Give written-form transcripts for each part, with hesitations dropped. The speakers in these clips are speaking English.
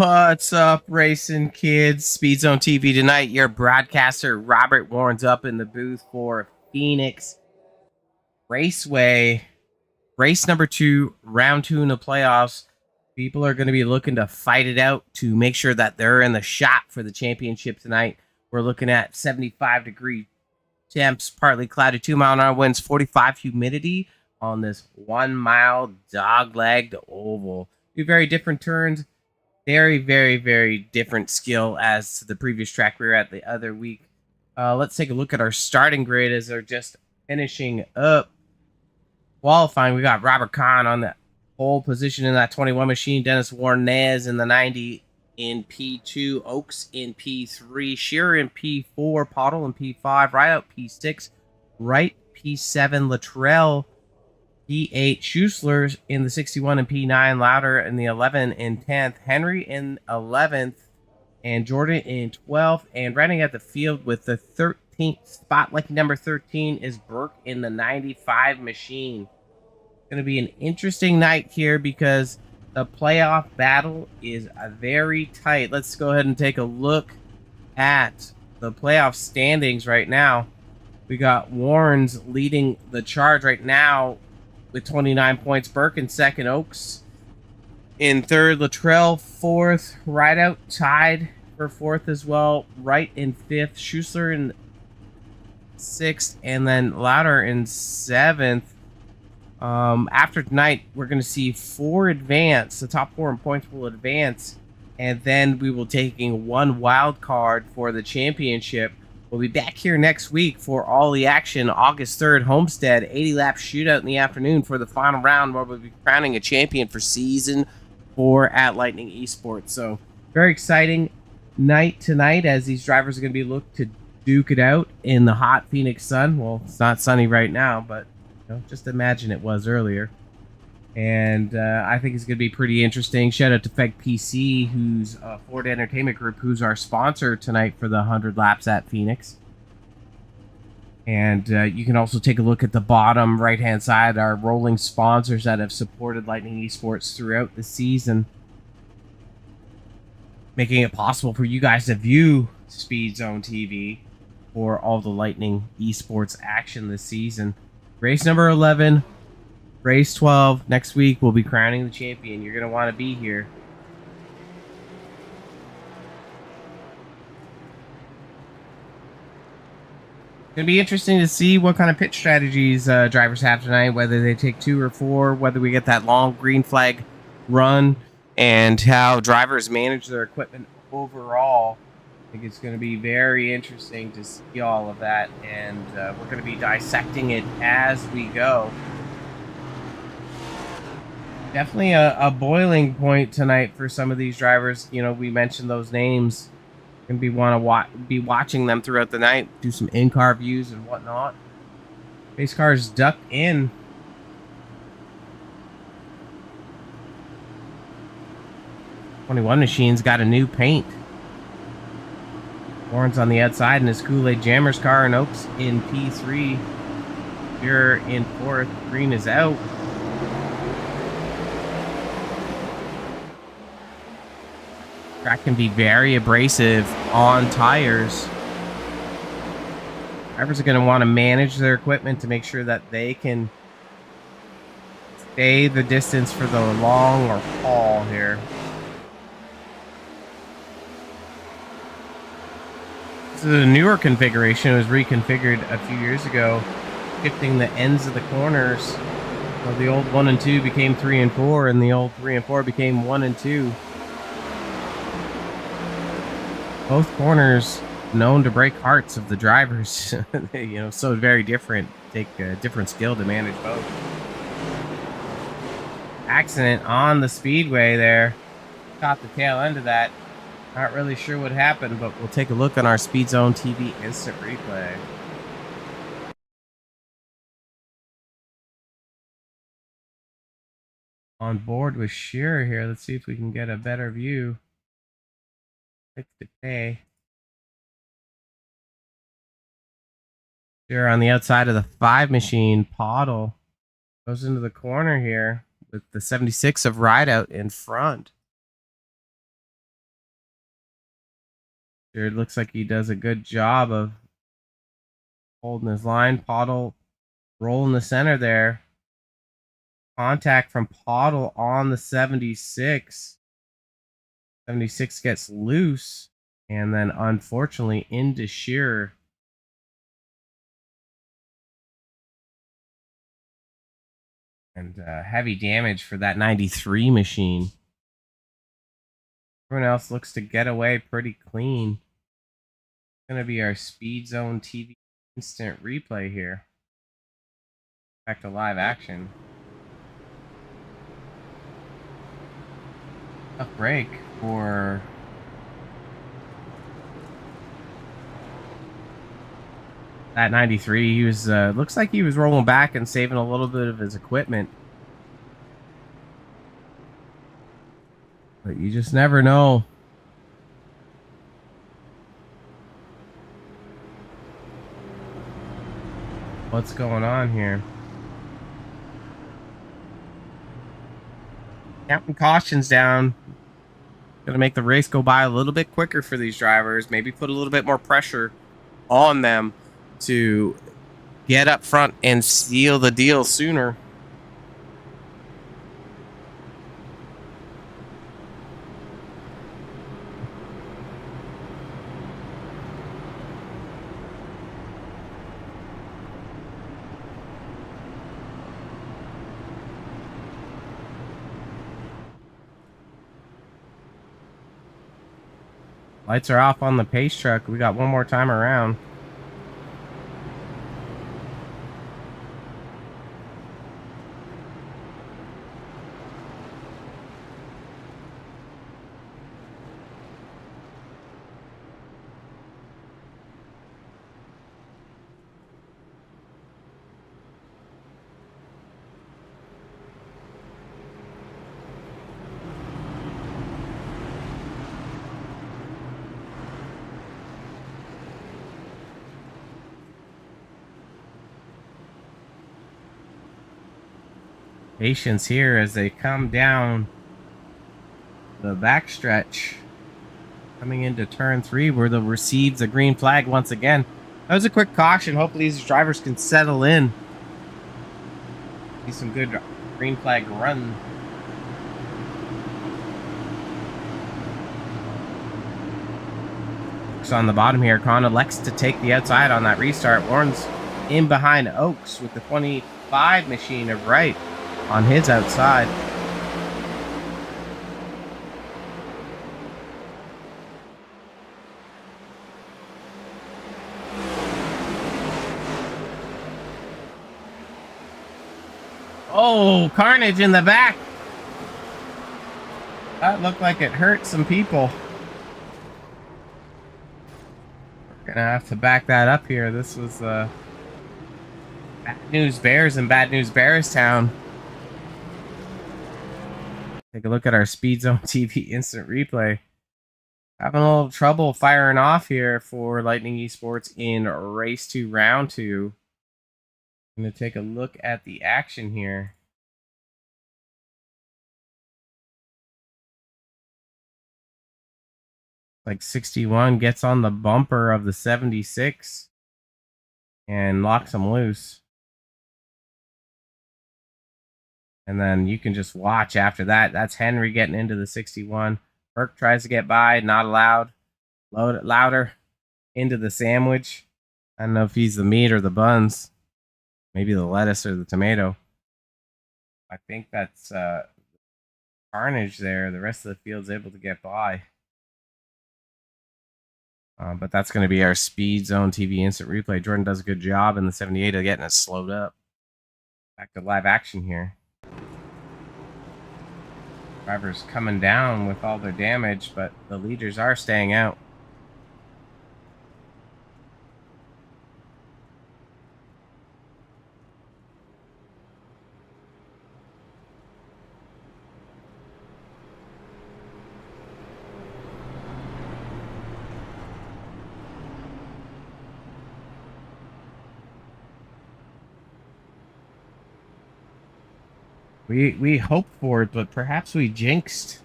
What's up, racing kids? Speed Zone TV tonight. Your broadcaster Robert Warren's up in the booth for Phoenix Raceway, race number 2, round 2 in the playoffs. People are going to be looking to fight it out to make sure that they're in the shot for the championship tonight. We're looking at 75-degree temps, partly cloudy, 2-mile-an-hour winds, 45 humidity on this 1-mile dog-legged oval. Two very different turns. Very, very, very different skill as to the previous track we were at the other week. Let's take a look at our starting grid as they're just finishing up qualifying. We got Robert Kahn on the pole position in that 21 machine. Dennis Warnez in the 90 in P2. Oaks in P3. Shearer in P4. Pottle in P5. Rideout P6. Wright P7. Luttrell P8, Schussler in the 61 and P9, Louder in the 11 and 10th, Henry in 11th, and Jordan in 12th. And running at the field with the 13th spot, lucky number 13, is Burke in the 95 machine. It's going to be an interesting night here because the playoff battle is very tight. Let's go ahead and take a look at the playoff standings right now. We got Warren's leading the charge right now with 29 points. Burke in second. Oaks in third. Luttrell fourth. Rideout tied for fourth as well. Wright in fifth. Schussler in sixth. And then Louder in seventh. After tonight, we're going to see 4 advance. The top 4 in points will advance. And then we will taking 1 wild card for the championship. We'll be back here next week for all the action. August 3rd, Homestead, 80-lap shootout in the afternoon for the final round where we'll be crowning a champion for Season 4 at Lightning Esports. So, very exciting night tonight as these drivers are going to be looked to duke it out in the hot Phoenix sun. Well, it's not sunny right now, but just imagine it was earlier. And I think it's going to be pretty interesting. Shout out to Feg PC, who's Ford Entertainment Group, who's our sponsor tonight for the 100 laps at Phoenix. And you can also take a look at the bottom right-hand side, our rolling sponsors that have supported Lightning Esports throughout the season, making it possible for you guys to view Speed Zone TV for all the Lightning Esports action this season. Race number 11. Race 12. Next week, we'll be crowning the champion. You're going to want to be here. It's going to be interesting to see what kind of pit strategies drivers have tonight, whether they take 2 or 4, whether we get that long green flag run, and how drivers manage their equipment overall. I think it's going to be very interesting to see all of that, and we're going to be dissecting it as we go. Definitely a boiling point tonight for some of these drivers. We mentioned those names. Going to be watching them throughout the night. Do some in-car views and whatnot. Race cars ducked in. '21 machine's got a new paint. Warren's on the outside in his Kool-Aid Jammers car, and Oaks in P3. You're in 4th. Green is out. Track can be very abrasive on tires. Drivers are going to want to manage their equipment to make sure that they can stay the distance for the long or haul here. This is a newer configuration. It was reconfigured a few years ago, shifting the ends of the corners. So the old 1 and 2 became 3 and 4, and the old 3 and 4 became 1 and 2. Both corners known to break hearts of the drivers. So very different. Take a different skill to manage both. Accident on the speedway there. Caught the tail end of that. Not really sure what happened, but we'll take a look on our Speed Zone TV instant replay. On board with Shearer here. Let's see if we can get a better view. Click to pay. Here on the outside of the 5 machine, Pottle goes into the corner here with the 76 of Rideout in front. It looks like he does a good job of holding his line. Pottle roll in the center there. Contact from Pottle on the 76. 76 gets loose, and then unfortunately into Shearer. And heavy damage for that 93 machine. Everyone else looks to get away pretty clean. It's going to be our Speed Zone TV instant replay here. Back to live action. Tough break for that 93. He was looks like he was rolling back and saving a little bit of his equipment. But you just never know. What's going on here? Counting cautions down. Gonna make the race go by a little bit quicker for these drivers. Maybe put a little bit more pressure on them to get up front and seal the deal sooner. Lights are off on the pace truck. We got one more time around. Patience here as they come down the backstretch, coming into turn 3 where they'll receive the green flag once again. That was a quick caution. Hopefully these drivers can settle in. See some good green flag run. Oaks on the bottom here. Con elects to take the outside on that restart. Warren's in behind Oaks with the 25 machine of right on his outside. Oh, carnage in the back. That looked like it hurt some people. We're gonna have to back that up here. This was Bad News Bears and Bad News Bearstown. Take a look at our Speed Zone TV instant replay. Having a little trouble firing off here for Lightning Esports in race 2, round 2. I'm going to take a look at the action here. Like 61 gets on the bumper of the 76 and locks him loose. And then you can just watch after that. That's Henry getting into the 61. Burke tries to get by, not allowed. Load it louder into the sandwich. I don't know if he's the meat or the buns. Maybe the lettuce or the tomato. I think that's carnage there. The rest of the field's able to get by. But that's going to be our Speed Zone TV instant replay. Jordan does a good job in the 78 of getting it slowed up. Back to live action here. Drivers coming down with all their damage, but the leaders are staying out. We hoped for it, but perhaps we jinxed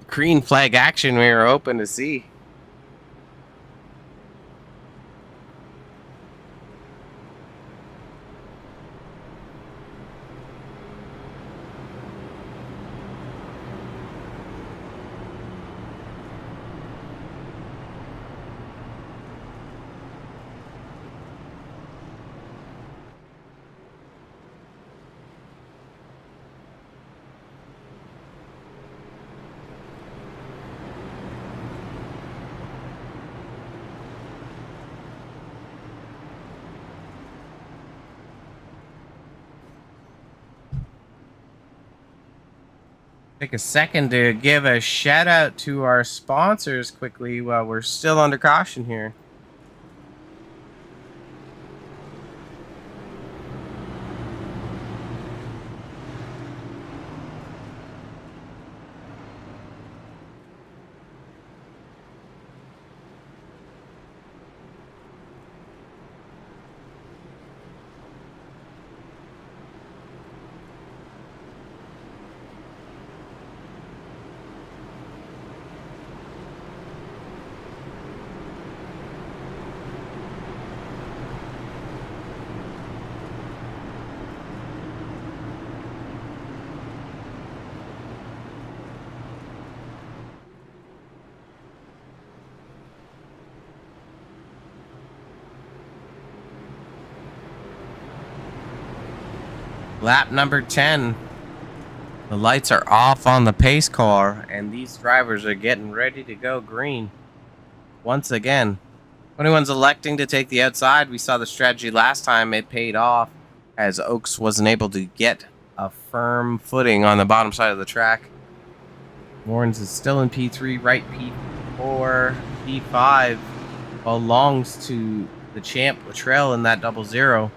green flag action we were hoping to see. Take a second to give a shout out to our sponsors quickly while we're still under caution here. Lap number 10. The lights are off on the pace car, and these drivers are getting ready to go green. Once again, 21's electing to take the outside. We saw the strategy last time. It paid off as Oaks wasn't able to get a firm footing on the bottom side of the track. Warrens is still in P3, right P4, P5 belongs to the champ Latrell in that 00.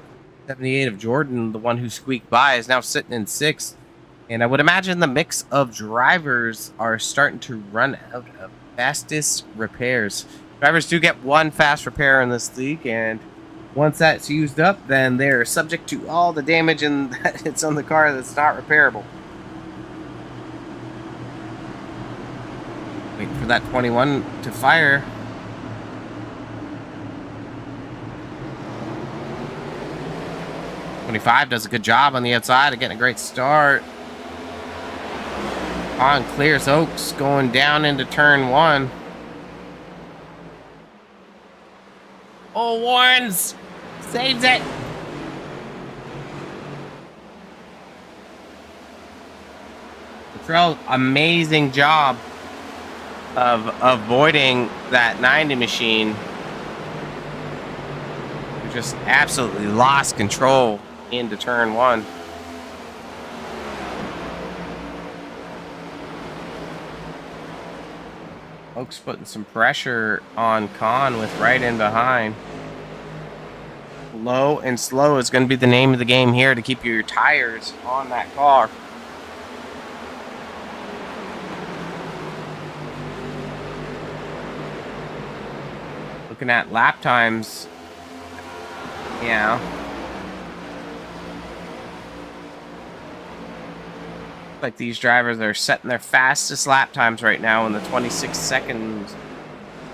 78 of Jordan, the one who squeaked by, is now sitting in 6th. And I would imagine the mix of drivers are starting to run out of fastest repairs. Drivers do get one fast repair in this league, and once that's used up, then they're subject to all the damage that's on the car that's not repairable. Waiting for that 21 to fire. '25 does a good job on the outside of getting a great start. On clears Oaks going down into turn 1. Oh, Warrens saves it. Latrell, amazing job of avoiding that 90 machine. We just absolutely lost control into turn 1. Oaks putting some pressure on Khan with right in behind. Low and slow is going to be the name of the game here to keep your tires on that car. Looking at lap times, yeah. Like these drivers are setting their fastest lap times right now in the 26 seconds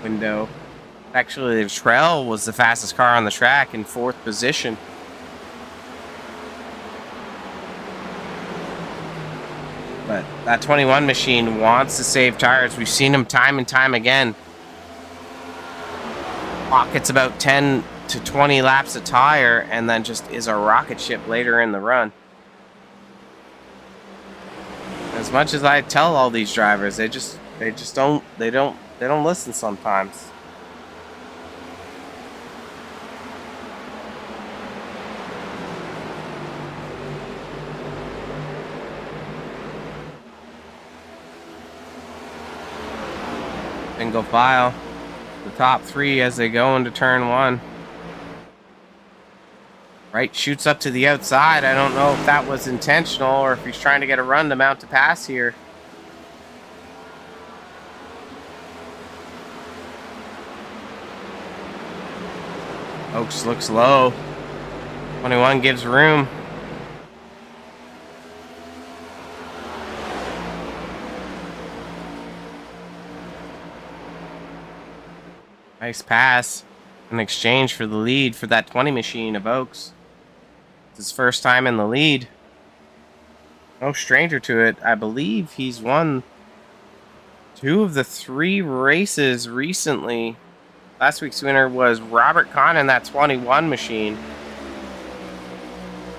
window. Actually, the Trail was the fastest car on the track in 4th position. But that 21 machine wants to save tires. We've seen them time and time again. Pockets about 10 to 20 laps of tire and then just is a rocket ship later in the run. As much as I tell all these drivers, they don't listen sometimes. Single file, the top 3 as they go into turn 1. Right, shoots up to the outside. I don't know if that was intentional or if he's trying to get a run to mount to pass here. Oaks looks low. 21 gives room. Nice pass in exchange for the lead for that 20 machine of Oaks. It's his first time in the lead. No stranger to it. I believe he's won 2 of the 3 races recently. Last week's winner was Robert Kahn in that 21 machine.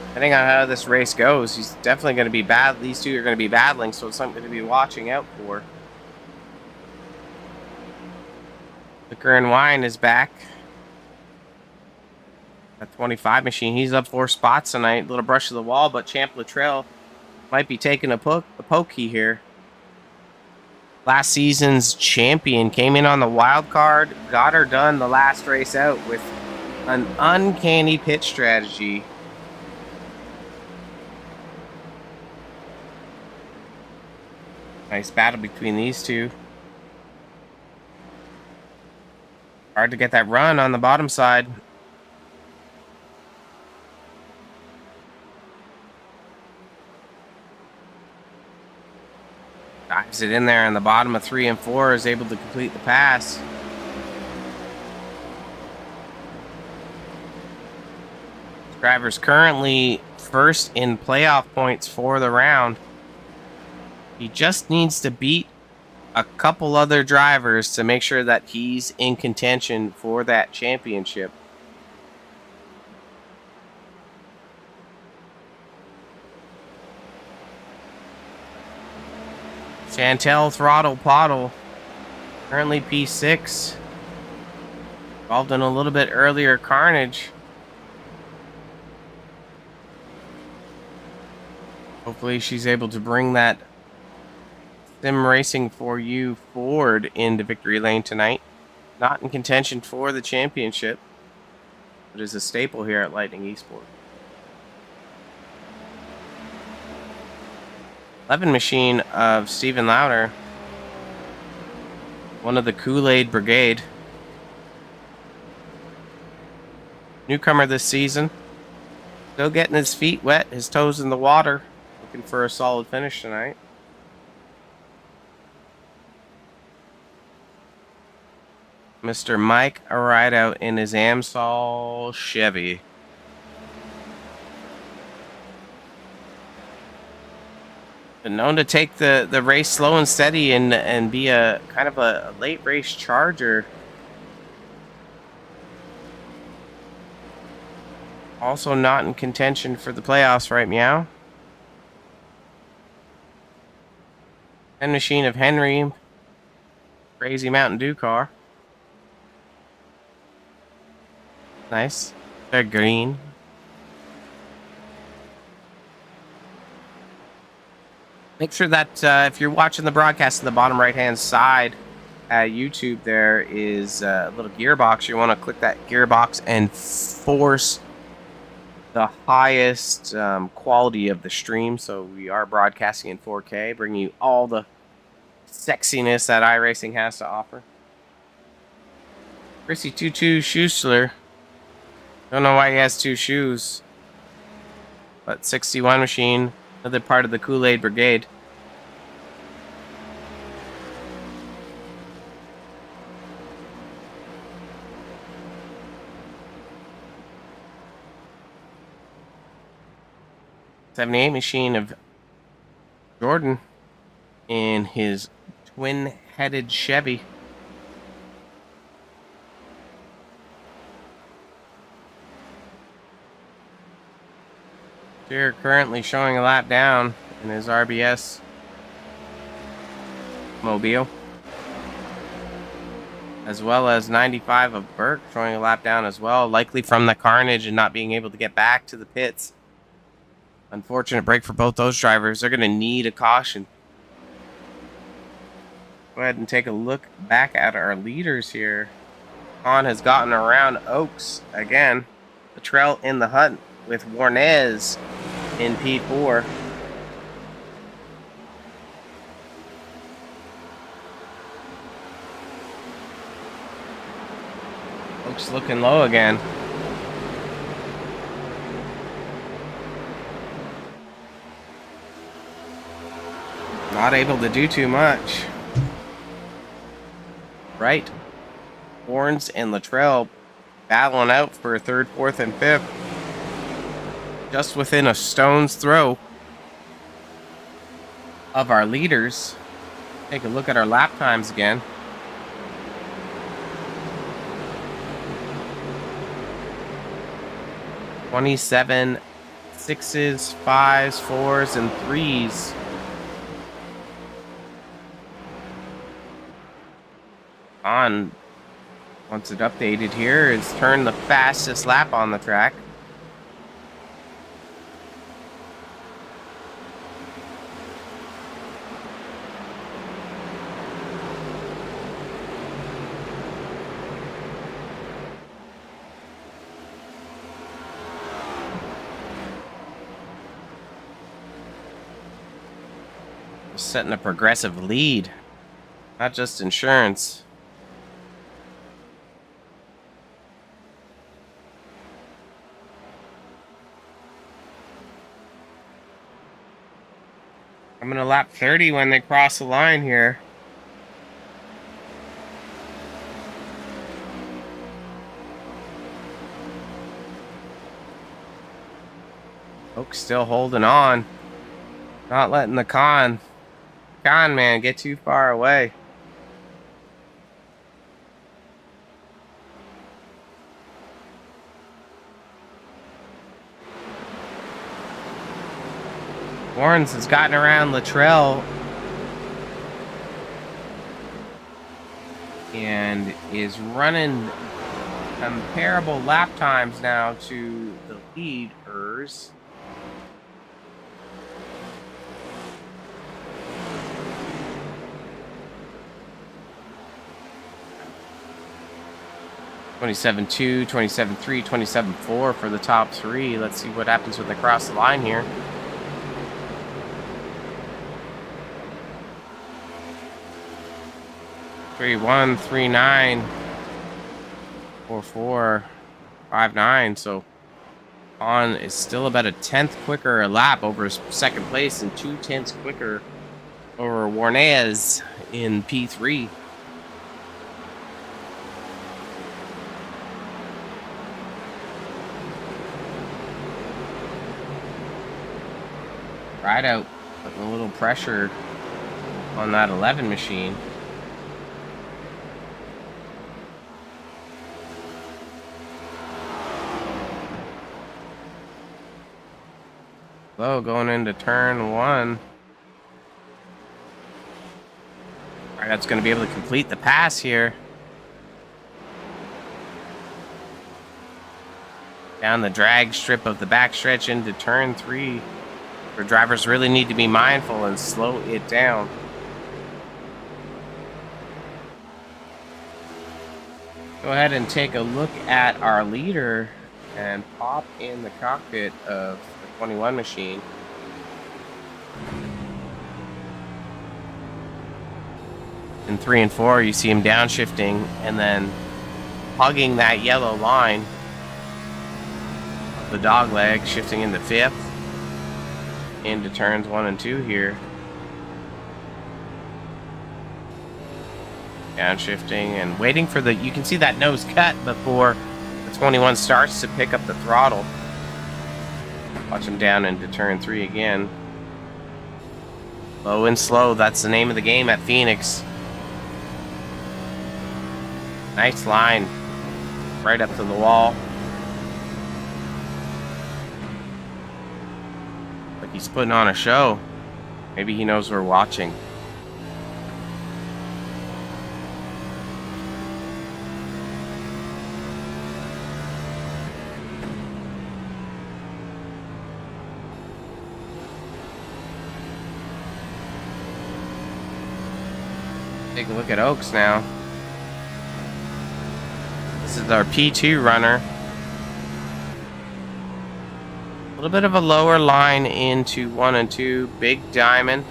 Depending on how this race goes, he's definitely going to be bad. These 2 are going to be battling, so it's something to be watching out for. Liquor and Wine is back. That 25 machine, he's up 4 spots tonight. Little brush of the wall, but Champ Latrell might be taking a pokey here. last season's champion, came in on the wild card, got her done the last race out with an uncanny pit strategy. Nice battle between these two. Hard to get that run on the bottom side. Dives it in there, and the bottom of 3 and 4 is able to complete the pass. This driver's currently first in playoff points for the round. He just needs to beat a couple other drivers to make sure that he's in contention for that championship. Chantel Throttle Pottle, currently P6. Involved in a little bit earlier carnage. Hopefully she's able to bring that Sim Racing for You Ford into victory lane tonight. Not in contention for the championship, but is a staple here at Lightning Esports. 11 machine of Stephen Lauder, one of the Kool-Aid Brigade. Newcomer this season. Still getting his feet wet, his toes in the water. Looking for a solid finish tonight. Mr. Mike Rideout in his Amsol Chevy. Been known to take the race slow and steady and be a kind of a late race charger. Also not in contention for the playoffs right meow. 10 machine of Henry. Crazy Mountain Dew car. Nice. They're green. Make sure that if you're watching the broadcast in the bottom right-hand side at YouTube, there is a little gearbox. You want to click that gearbox and force the highest quality of the stream. So we are broadcasting in 4K, bringing you all the sexiness that iRacing has to offer. Chrissy Tutu Schuessler. Don't know why he has 2 shoes. But 61 machine, another part of the Kool-Aid Brigade. '78 machine of Jordan in his twin-headed Chevy. Here currently showing a lap down in his RBS mobile, as well as 95 of Burke showing a lap down as well, likely from the carnage and not being able to get back to the pits. Unfortunate break for both those drivers. They're going to need a caution. Go ahead and take a look back at our leaders here. Khan has gotten around Oaks again. Luttrell in the hunt with Warnez in P4. Oaks looking low again. Not able to do too much. Right. Horns and Luttrell battling out for 3rd, 4th, and 5th. Just within a stone's throw of our leaders. Take a look at our lap times again. '27 6s, 5s, 4s, and 3s. On, once it updated here, is turned the fastest lap on the track. Setting a progressive lead, not just insurance. I'm gonna lap 30 when they cross the line here. Oak's still holding on. Not letting the con man get too far away. Warrens has gotten around Luttrell and is running comparable lap times now to the leaders. (27.2, 27.3, 27.4 for the top three. Let's see what happens when they cross the line here. (3.1, 3.9, 4.4, 5.9). So on is still about a 10th quicker a lap over second place and 0.2 quicker over Warnez in P3. Rideout putting a little pressure on that 11 machine. Low going into turn 1. Rideout's going to be able to complete the pass here. Down the drag strip of the backstretch into turn 3. Where drivers really need to be mindful and slow it down. Go ahead and take a look at our leader and pop in the cockpit of the 21 machine. In 3 and 4, you see him downshifting and then hugging that yellow line of the dog leg, shifting into 5th. Into turns 1 and 2 here. Downshifting and waiting for the, you can see that nose cut before the 21 starts to pick up the throttle. Watch him down into turn 3 again. Low and slow, that's the name of the game at Phoenix. Nice line. Right up to the wall. He's putting on a show. Maybe he knows we're watching. Take a look at Oaks now. This is our P2 runner. A little bit of a lower line into 1 and 2. Big diamond.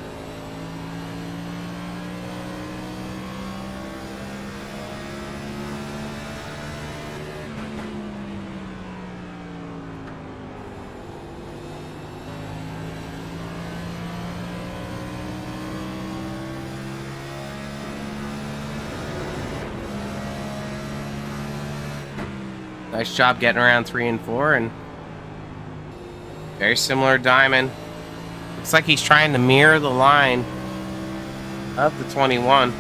Nice job getting around 3 and 4 and very similar diamond. Looks like he's trying to mirror the line of the 21.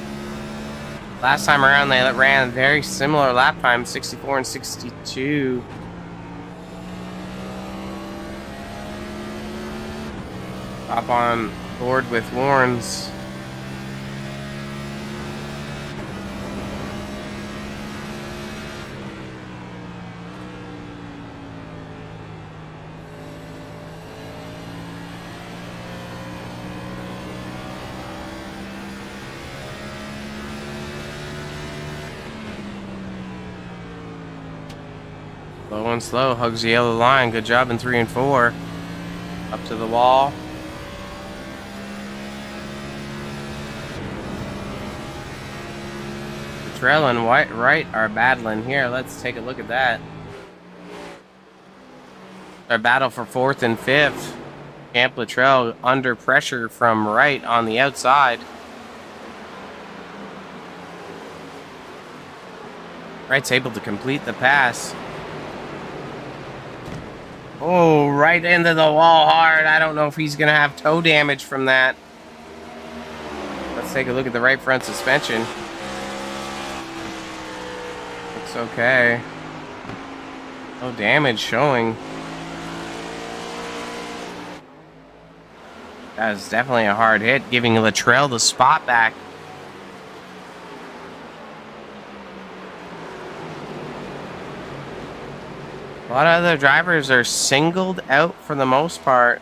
Last time around they ran very similar lap time, 64 and 62. Hop on board with Warrens. Low and slow, hugs the yellow line. Good job in 3 and 4. Up to the wall. Luttrell and Wright are battling here. Let's take a look at that. Our battle for 4th and 5th. Camp Luttrell under pressure from Wright on the outside. Wright's able to complete the pass. Oh, right into the wall hard. I don't know if he's going to have toe damage from that. Let's take a look at the right front suspension. Looks okay. No damage showing. That was definitely a hard hit, giving Luttrell the spot back. A lot of other drivers are singled out for the most part.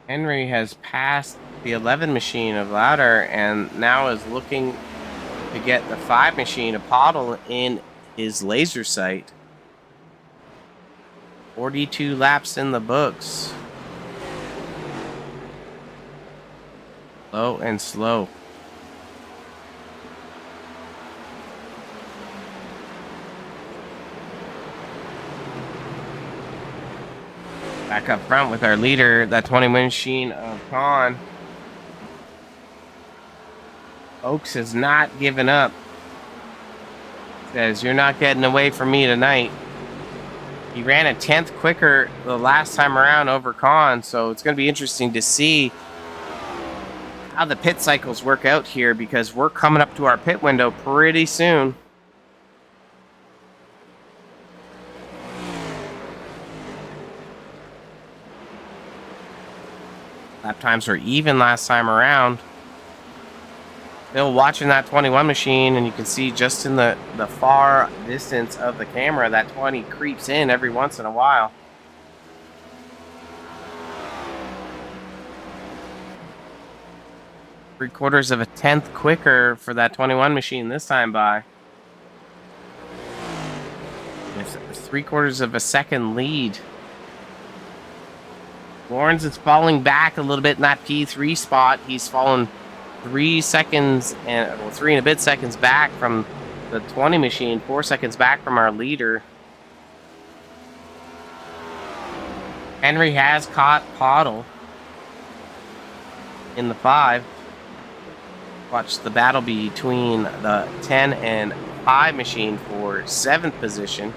Henry has passed the 11 machine of Lauder and now is looking to get the 5 machine of Pottle in his laser sight. 42 laps in the books. Low and slow. Back up front with our leader, that 20 machine of Khan. Oaks has not given up. Says, you're not getting away from me tonight. He ran a 10th quicker the last time around over Khan, so it's going to be interesting to see how the pit cycles work out here because we're coming up to our pit window pretty soon. Lap times were even last time around. Still watching that 21 machine, and you can see just in the far distance of the camera, that 20 creeps in every once in a while. Three-quarters of a tenth quicker for that 21 machine this time by. It's 3/4 of a second lead. Lawrence is falling back a little bit in that P3 spot. He's fallen 3 seconds and 3 and a bit seconds back from the 20 machine, 4 seconds back from our leader. Henry has caught Pottle in the 5. Watch the battle between the 10 and 5 machine for 7th position.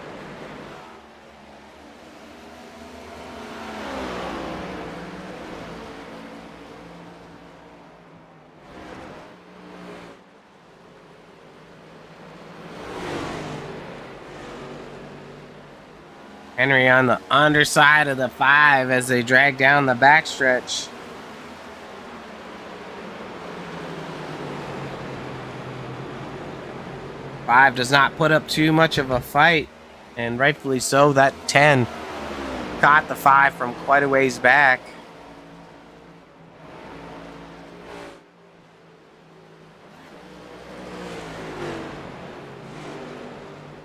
Henry on the underside of the 5 as they drag down the backstretch. Five does not put up too much of a fight, and rightfully so. That 10 caught the 5 from quite a ways back.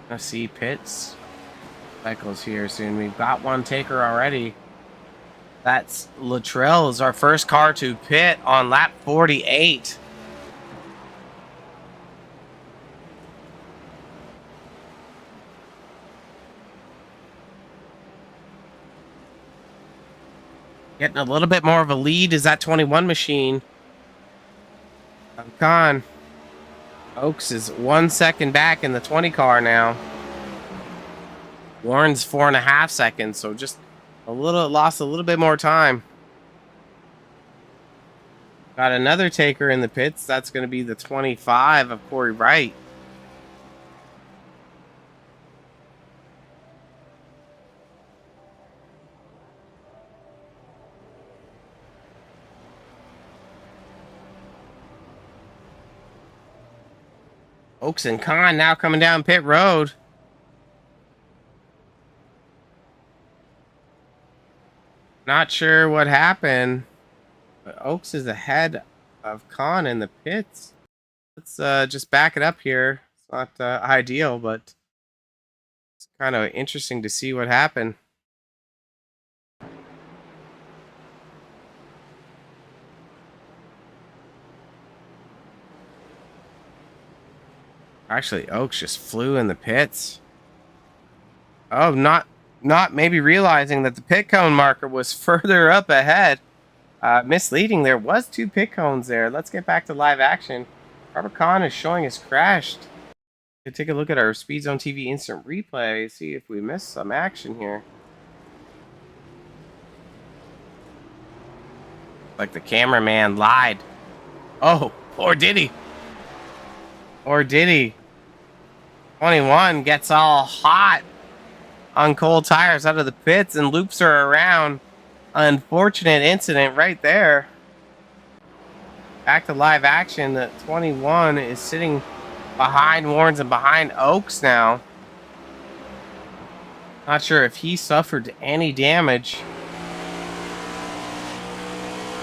Let's see pits. Cycles here soon. We've got one taker already. That's Luttrell is our first car to pit on lap 48. Getting a little bit more of a lead is that 21 machine. Khan. Oaks is 1 second back in the 20 car now. Warren's 4.5 seconds, so just lost a little bit more time. Got another taker in the pits. That's going to be the 25 of Corey Wright. Oaks and Khan now coming down pit road. Not sure what happened, but Oaks is ahead of Khan in the pits. Let's just back it up here. It's not ideal, but it's kind of interesting to see what happened. Actually, Oaks just flew in the pits. Oh, not maybe realizing that the pit cone marker was further up ahead. Misleading. There was 2 pit cones there. Let's get back to live action. Robert Kahn is showing us crashed. Let's take a look at our Speed Zone TV instant replay. See if we missed some action here. Like the cameraman lied. Oh, or did he? Or did he? 21 gets all hot on cold tires out of the pits and loops her around. Unfortunate incident right there. Back to live action. The 21 is sitting behind Warrens and behind Oaks now. Not sure if he suffered any damage.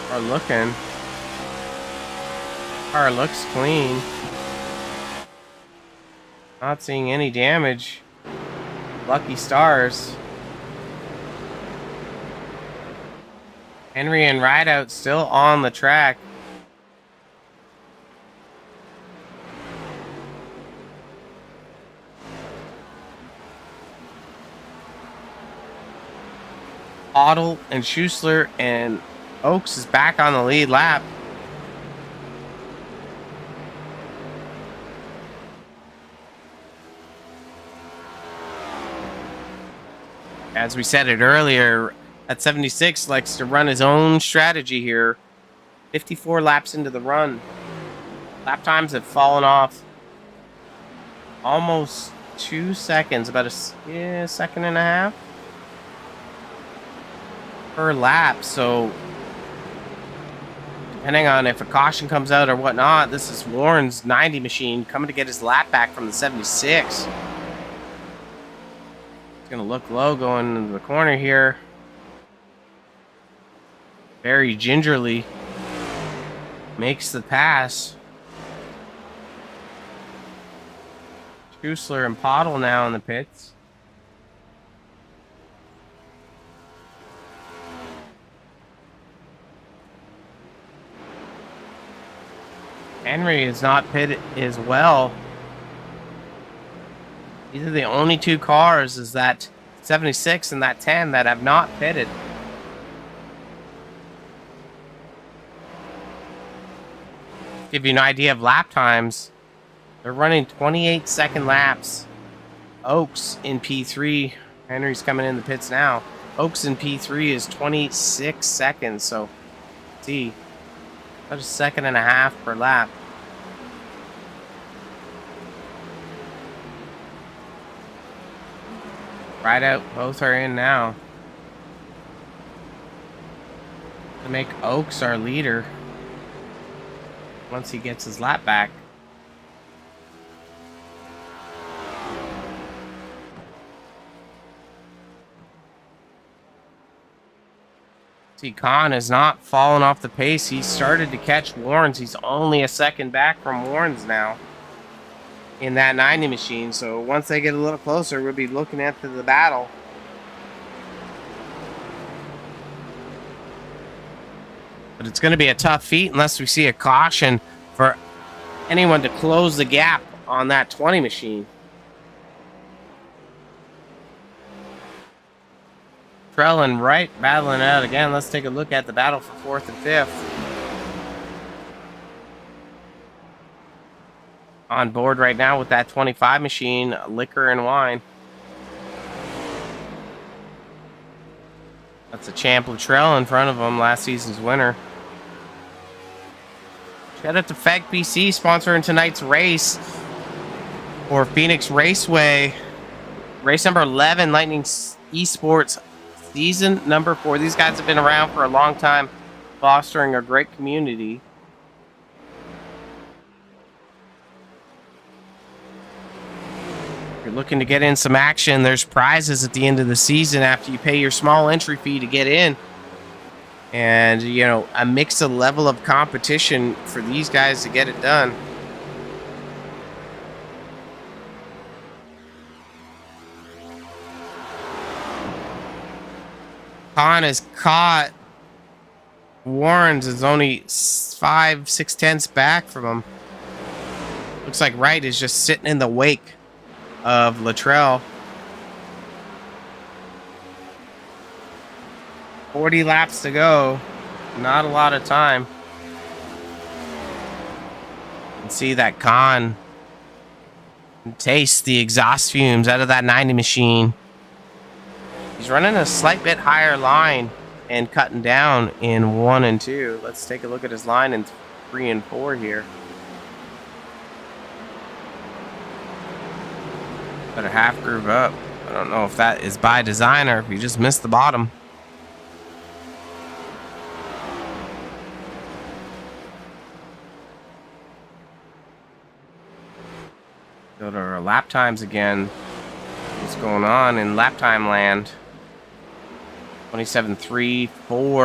Car looking. Car looks clean. Not seeing any damage. Lucky stars. Henry and Rideout still on the track. Otto and Schuessler and Oaks is back on the lead lap. As we said it earlier, at 76 likes to run his own strategy here. 54 laps into the run. Lap times have fallen off almost 2 seconds, about a second and a half per lap. So depending on if a caution comes out or whatnot, this is Warren's 90 machine coming to get his lap back from the 76. It's going to look low going into the corner here. Very gingerly makes the pass. Schuessler and Pottle now in the pits. Henry is not pitted as well. These are the only 2 cars, is that 76 and that 10, that have not pitted. Give you an idea of lap times. They're running 28-second laps. Oaks in P3. Henry's coming in the pits now. Oaks in P3 is 26 seconds. So, see, about a second and a half per lap. Rideout, both are in now. To make Oaks our leader. Once he gets his lap back. See, Khan has not fallen off the pace. He started to catch Warrens. He's only a second back from Warrens now in that 90 machine. So once they get a little closer, we'll be looking at the battle. But it's going to be a tough feat unless we see a caution for anyone to close the gap on that 20 machine. Trell and Wright battling out again. Let's take a look at the battle for 4th and 5th. On board right now with that 25 machine, Liquor and Wine. That's a Champ Luttrell in front of him, last season's winner. Shout out to FEG BC sponsoring tonight's race for Phoenix Raceway. Race number 11, Lightning Esports season number 4. These guys have been around for a long time, fostering a great community. If you're looking to get in some action, there's prizes at the end of the season after you pay your small entry fee to get in. And, you know, a mix of level of competition for these guys to get it done. Khan has caught Warrens is only 5-6 tenths back from him. Looks like Wright is just sitting in the wake of Luttrell. 40 laps to go. Not a lot of time. You can see that Khan taste the exhaust fumes out of that 90 machine. He's running a slight bit higher line and cutting down in 1 and 2. Let's take a look at his line in 3 and 4 here. Better half groove up. I don't know if that is by design or if he just missed the bottom. Go to our lap times again. What's going on in lap time land? 27.34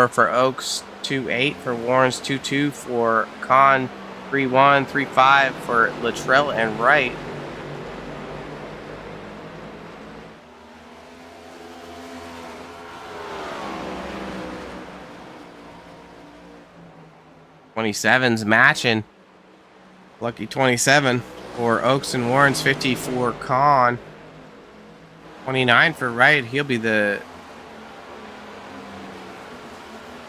for Oaks, 2.8 for Warrens, 2.2 for Khan, 3.1, 3.5 for Luttrell and Wright. '27's matching. Lucky 27 for Oaks and Warrens, 50 for Khan. 29 for Wright. He'll be the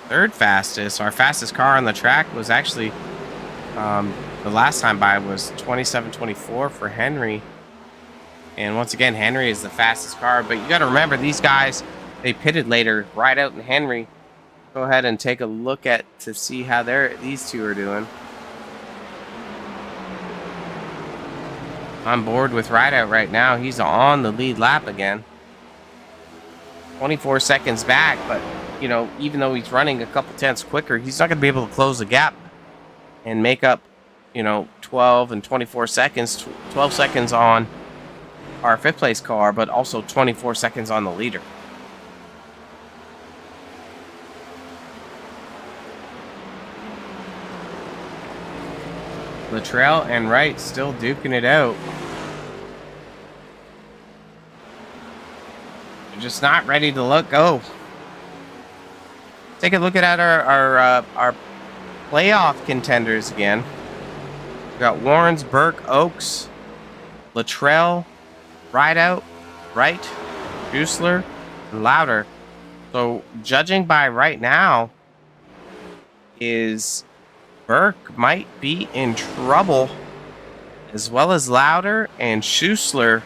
third fastest. Our fastest car on the track was actually the last time by was 27.24 for Henry. And once again, Henry is the fastest car. But you got to remember, these guys, they pitted later. Rideout and Henry. Go ahead and take a look at to see how these two are doing. On board with Rideout right now. He's on the lead lap again. 24 seconds back, but you know, even though he's running a couple tenths quicker, he's not going to be able to close the gap and make up, you know, 12 and 24 seconds, 12 seconds on our 5th place car, but also 24 seconds on the leader. Luttrell and Wright still duking it out. They're just not ready to let go. Take a look at our playoff contenders again. We got Warrens, Burke, Oaks, Luttrell, Rideout, Wright, Schuessler, and Lauder. So judging by right now, is Burke might be in trouble, as well as Lauder and Schuessler.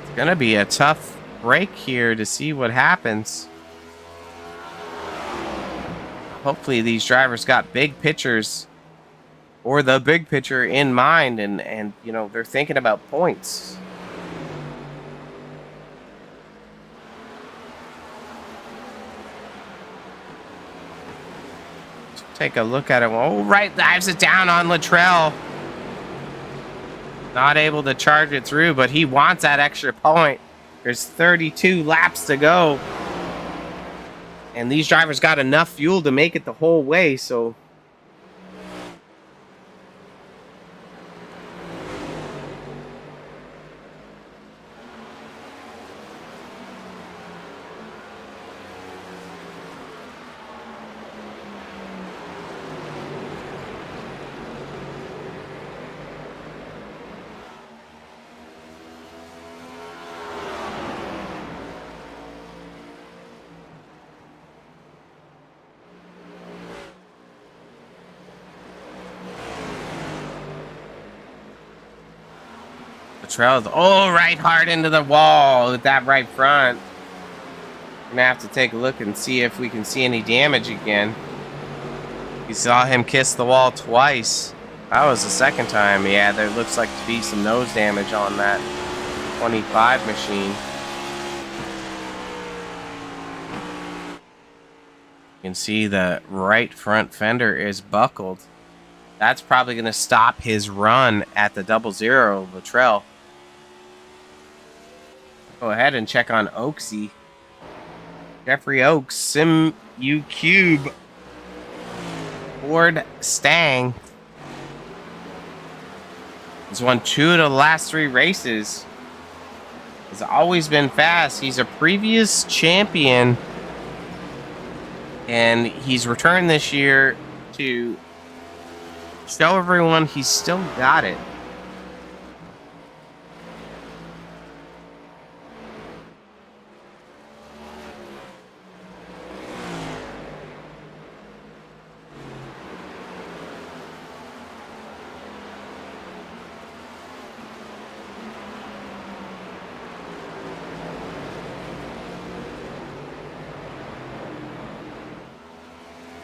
It's going to be a tough break here to see what happens. Hopefully these drivers got big pictures or the big picture in mind, and you know, they're thinking about points. Take a look at it. Oh, Wright dives it down on Luttrell. Not able to charge it through, but he wants that extra point. There's 32 laps to go. And these drivers got enough fuel to make it the whole way, so... Luttrell's right hard into the wall with that right front. Gonna have to take a look and see if we can see any damage again. You saw him kiss the wall twice. That was the second time. Yeah, there looks like to be some nose damage on that 25 machine. You can see the right front fender is buckled. That's probably going to stop his run at the 00 Luttrell. Go ahead and check on Oaksy. Jeffrey Oaks, Sim U Cube, Ford Stang. He's won 2 of the last 3 races. Has always been fast. He's a previous champion, and he's returned this year to show everyone he's still got it.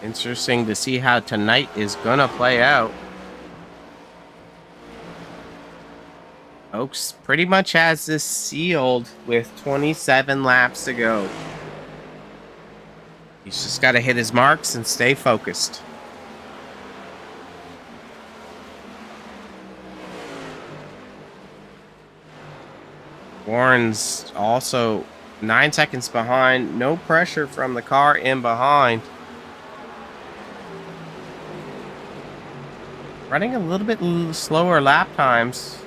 Interesting to see how tonight is gonna play out. Oaks pretty much has this sealed with 27 laps to go. He's just got to hit his marks and stay focused. Warren's also 9 seconds behind. No pressure from the car in behind. Running a little bit slower lap times.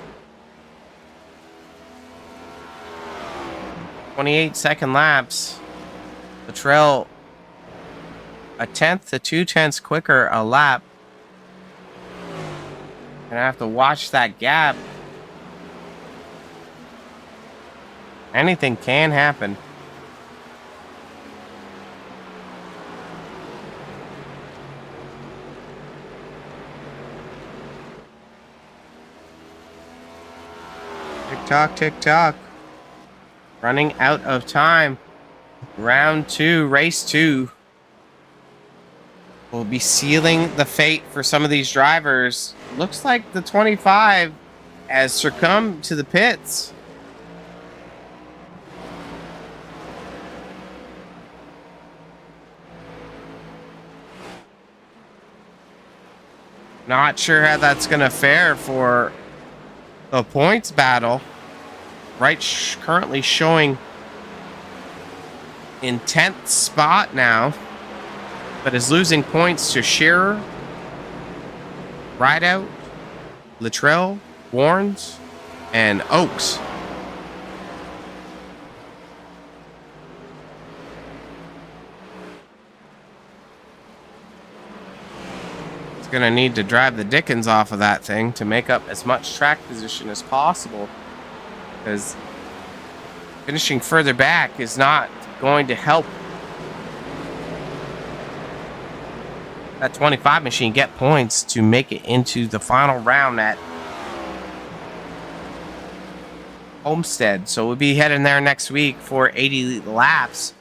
28-second laps. The trail 1/10 to 2/10 quicker a lap. Gonna have to watch that gap. Anything can happen. Tick tock, tick tock. Running out of time. Round 2, race 2. Will be sealing the fate for some of these drivers. Looks like the 25 has succumbed to the pits. Not sure how that's going to fare for the points battle. Right, currently showing in 10th spot now, but is losing points to Shearer, Rideout, Luttrell, Warnes, and Oaks. It's going to need to drive the dickens off of that thing to make up as much track position as possible, because finishing further back is not going to help that 25 machine get points to make it into the final round at Homestead. So we'll be heading there next week for 80 laps,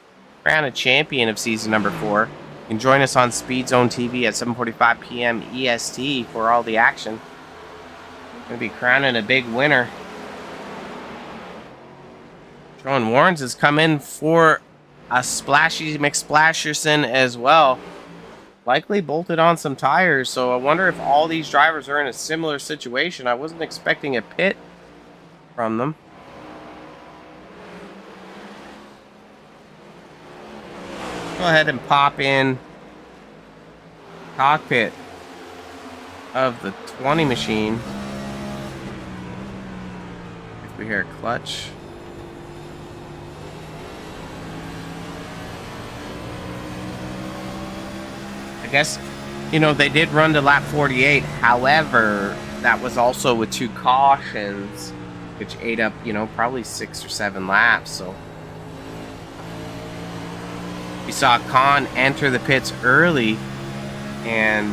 crown a champion of season number 4. You can join us on Speed Zone TV at 7:45 p.m. EST for all the action. Gonna be crowning a big winner. John Warnes has come in for a splashy McSplasherson as well. Likely bolted on some tires, so I wonder if all these drivers are in a similar situation. I wasn't expecting a pit from them. Go ahead and pop in cockpit of the 20 machine. If we hear a clutch. I guess, you know, they did run to lap 48. However, that was also with 2 cautions, which ate up, you know, probably 6 or 7 laps. So we saw Khan enter the pits early, and,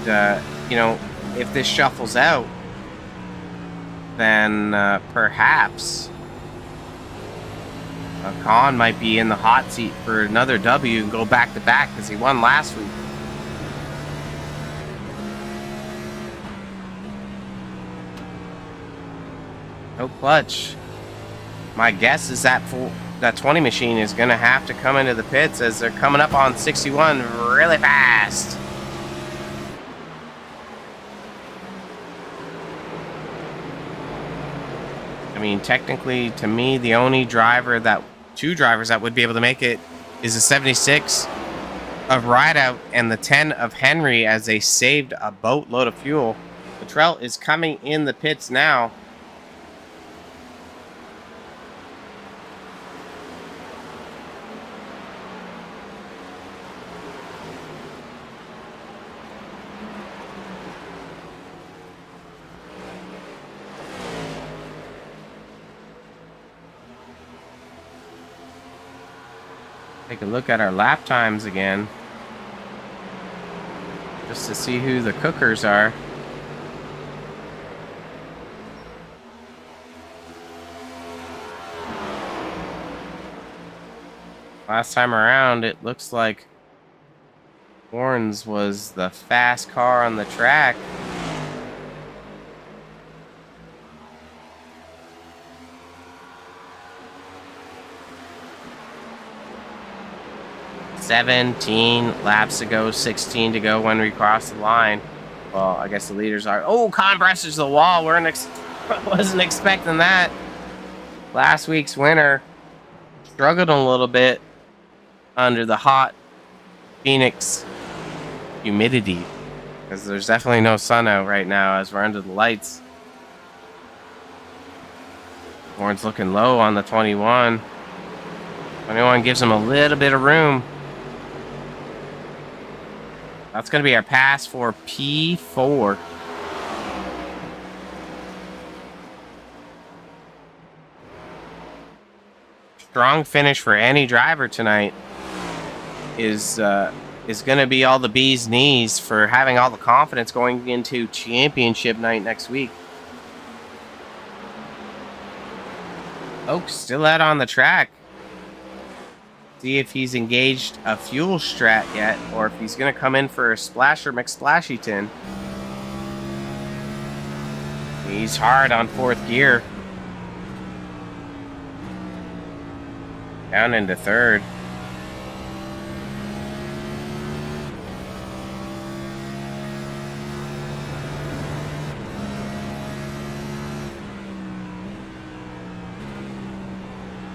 you know, if this shuffles out, then perhaps Khan might be in the hot seat for another W and go back to back because he won last week. No clutch. My guess is that that 20 machine is going to have to come into the pits as they're coming up on 61 really fast. I mean, technically, to me, the only two drivers that would be able to make it is the 76 of Rideout and the 10 of Henry, as they saved a boatload of fuel. Luttrell is coming in the pits now. Take a look at our lap times again, just to see who the cookers are. Last time around, it looks like Warren's was the fast car on the track. "17 laps to go, 16 to go when we cross the line." Well, I guess the leaders are. Oh, compresses the wall. Wasn't expecting that. Last week's winner struggled a little bit under the hot Phoenix humidity, because there's definitely no sun out right now as we're under the lights. Warren's looking low on the 21. 21 gives him a little bit of room. That's going to be our pass for P4. Strong finish for any driver tonight is going to be all the bee's knees for having all the confidence going into championship night next week. Oak's still out on the track. See if he's engaged a fuel strat yet, or if he's going to come in for a Splasher McSplashyton. He's hard on fourth gear. Down into third.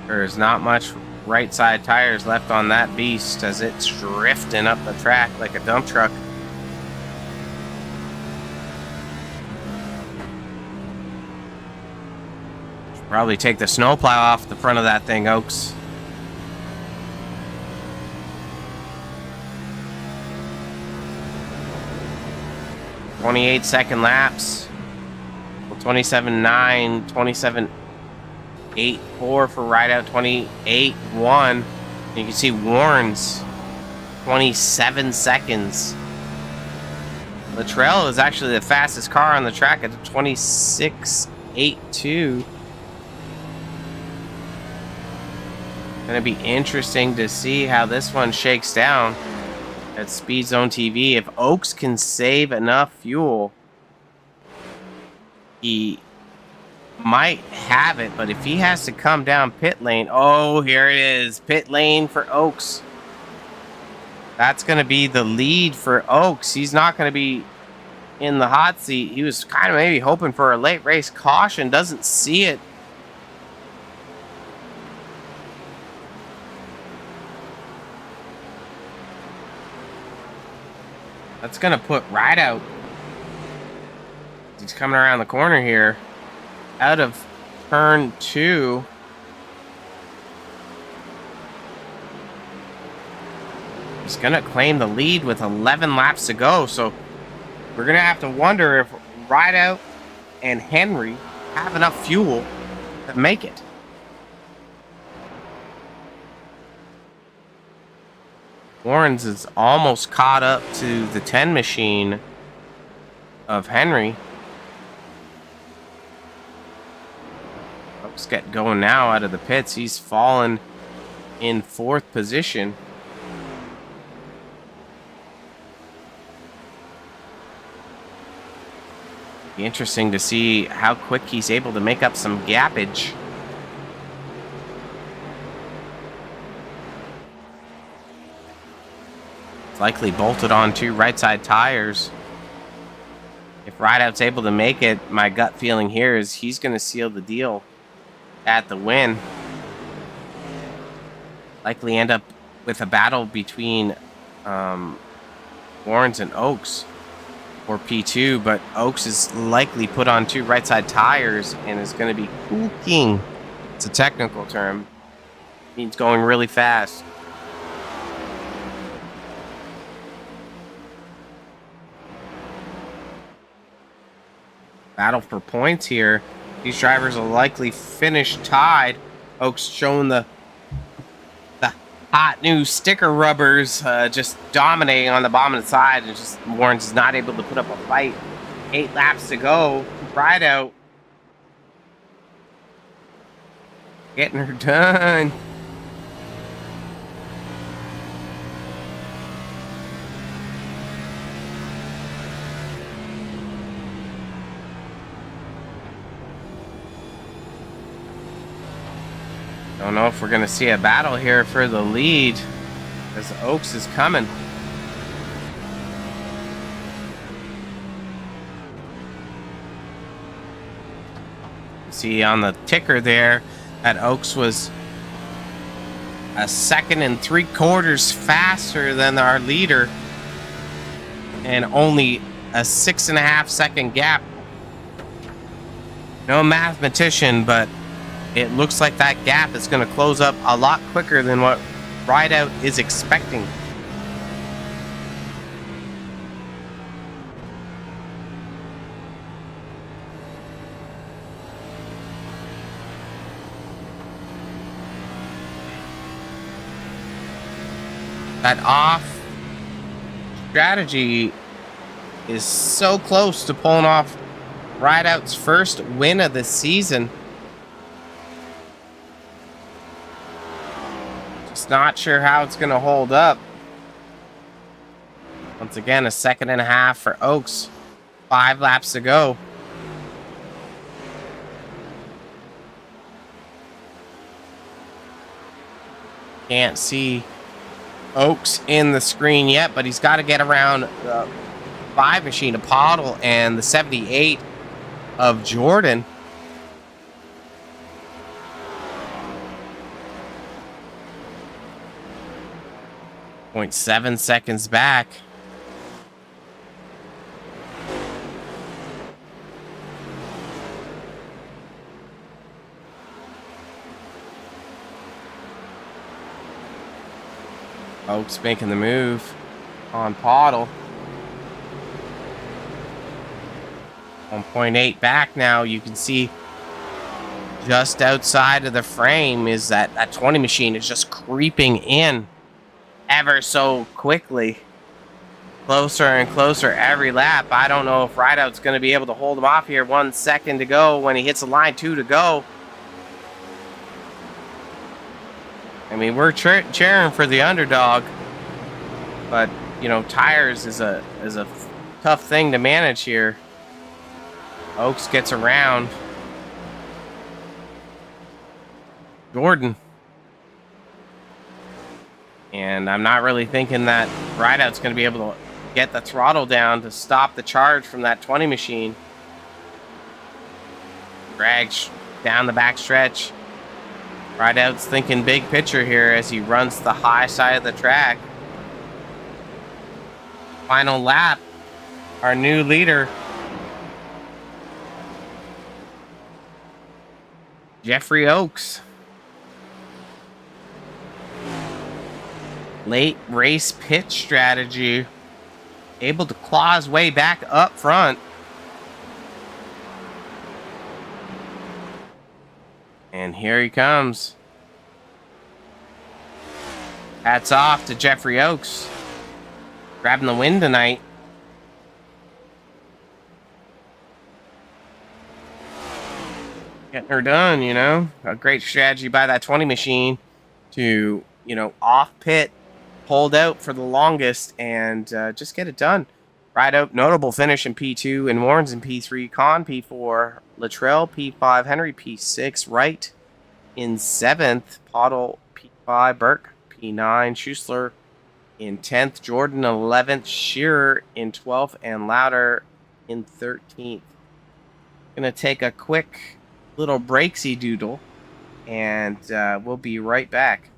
There's not much right side tires left on that beast as it's drifting up the track like a dump truck. Should probably take the snowplow off the front of that thing, Oaks. "28-second laps. 27.9, 27.84 for Rideout, 28.1. You can see Warren's 27 seconds. Luttrell is actually the fastest car on the track at 26.82. Gonna be interesting to see how this one shakes down at Speed Zone TV. If Oaks can save enough fuel, he might have it, but if he has to come down pit lane, oh, here it is, pit lane for Oaks. That's going to be the lead for Oaks. He's not going to be in the hot seat. He was kind of maybe hoping for a late race caution, doesn't see it. That's going to put Rideout. He's coming around the corner here. Out of turn 2. He's going to claim the lead with 11 laps to go. So we're going to have to wonder if Rideout and Henry have enough fuel to make it. Warren's is almost caught up to the 10 machine of Henry. Let's get going now out of the pits. He's fallen in 4th position. Be interesting to see how quick he's able to make up some gappage. It's likely bolted on 2 right side tires. If Rideout's able to make it, my gut feeling here is he's going to seal the deal at the win. Likely end up with a battle between Warren's and Oaks for P2, but Oaks is likely put on 2 right side tires and is going to be cooking. It's a technical term. It means going really fast. Battle for points here. These drivers will likely finish tied. Oaks showing the hot new sticker rubbers just dominating on the bottom of the side, and just Warren's is not able to put up a fight. 8 laps to go. Rideout getting her done. Don't know if we're going to see a battle here for the lead, as Oaks is coming. See on the ticker there that Oaks was a 2 3/4 faster than our leader, and only a 6.5 second gap. No mathematician, but it looks like that gap is going to close up a lot quicker than what Rideout is expecting. That off strategy is so close to pulling off Rideout's first win of the season. Just not sure how it's going to hold up. Once again, a 2.5 for Oaks. 5 laps to go. Can't see Oaks in the screen yet, but he's got to get around the 5 machine of Pottle and the 78 of Jordan. .7 seconds back. Oaks making the move on Pottle. 1.8 back now. You can see just outside of the frame is that 20 machine is just creeping in ever so quickly. Closer and closer every lap. I don't know if Rideout's going to be able to hold him off here. 1 second to go when he hits the line, 2 to go. I mean, we're cheering for the underdog, but you know, tires is a tough thing to manage here. Oaks gets around Jordan, and I'm not really thinking that Rideout's going to be able to get the throttle down to stop the charge from that 20 machine. Drags down the back stretch. Rideout's thinking big picture here as he runs the high side of the track. Final lap. Our new leader, Jeffrey Oaks. Late race pit strategy. Able to claw his way back up front. And here he comes. Hats off to Jeffrey Oaks. Grabbing the win tonight. Getting her done, you know. A great strategy by that 20 machine to, you know, off pit, hold out for the longest, and just get it done. Rideout, notable finish in P2, and Warren's in P3, Con P4, Luttrell P5, Henry P6, Wright in 7th, Pottle P5, Burke P9, Schuessler in 10th, Jordan 11th, Shearer in 12th, and Louder in 13th. Gonna take a quick little breaksy doodle, and we'll be right back.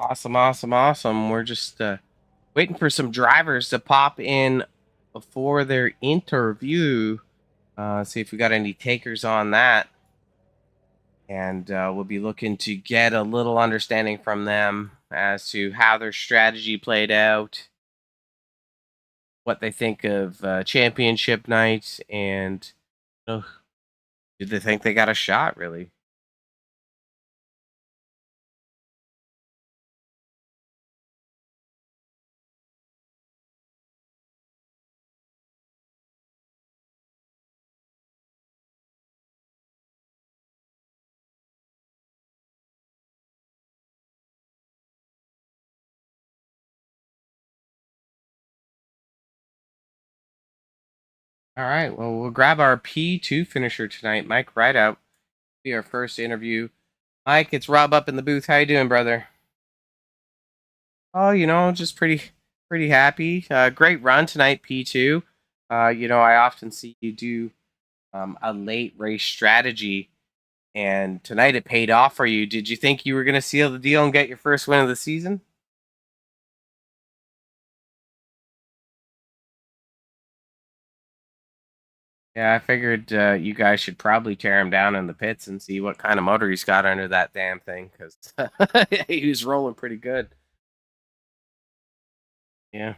Awesome. We're just waiting for some drivers to pop in before their interview. See if we got any takers on that. And we'll be looking to get a little understanding from them as to how their strategy played out, what they think of championship night, and did they think they got a shot, really? All right, well, we'll grab our P2 finisher tonight, Mike Rideout. Be our first interview. Mike, it's Rob up in the booth. How you doing, brother? Oh, just pretty happy. Great run tonight, P2. I often see you do a late race strategy, and tonight it paid off for you. Did you think you were going to seal the deal and get your first win of the season? Yeah, I figured you guys should probably tear him down in the pits and see what kind of motor he's got under that damn thing, because he was rolling pretty good. Yeah.